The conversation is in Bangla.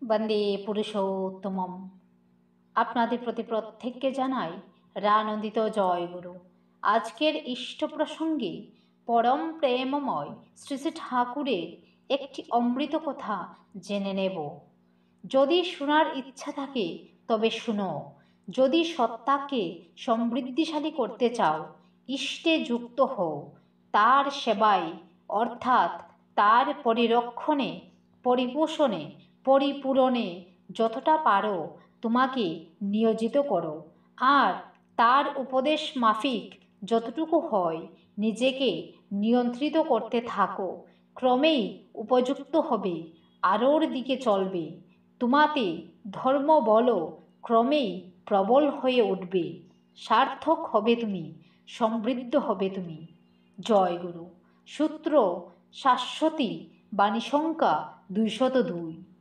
বন্দে পুরুষোত্তমম। আপনাদের প্রতি প্রত্যেককে জানাই রানন্দিত জয়গুরু। আজকের ইষ্ট প্রসঙ্গে পরম প্রেমময় শ্রী শ্রী ঠাকুরের একটি অমৃত কথা জেনে নেব। যদি শোনার ইচ্ছা থাকে তবে শুনো। যদি সত্তাকে সমৃদ্ধিশালী করতে চাও, ইষ্টে যুক্ত হও। তার সেবায় অর্থাৎ তার পরিরক্ষণে, পরিপোষণে, পরিপূরণে যতটা পারো তোমাকে নিয়োজিত করো। আর তার উপদেশ মাফিক যতটুকু হয় নিজেকে নিয়ন্ত্রিত করতে থাকো। ক্রমেই উপযুক্ত হবে, আলোর দিকে চলবে। তোমাতে ধর্ম বল ক্রমেই প্রবল হয়ে উঠবে। সার্থক হবে তুমি, সমৃদ্ধ হবে তুমি। জয় গুরু। সূত্র শাশ্বতী বাণী সংখ্যা 202।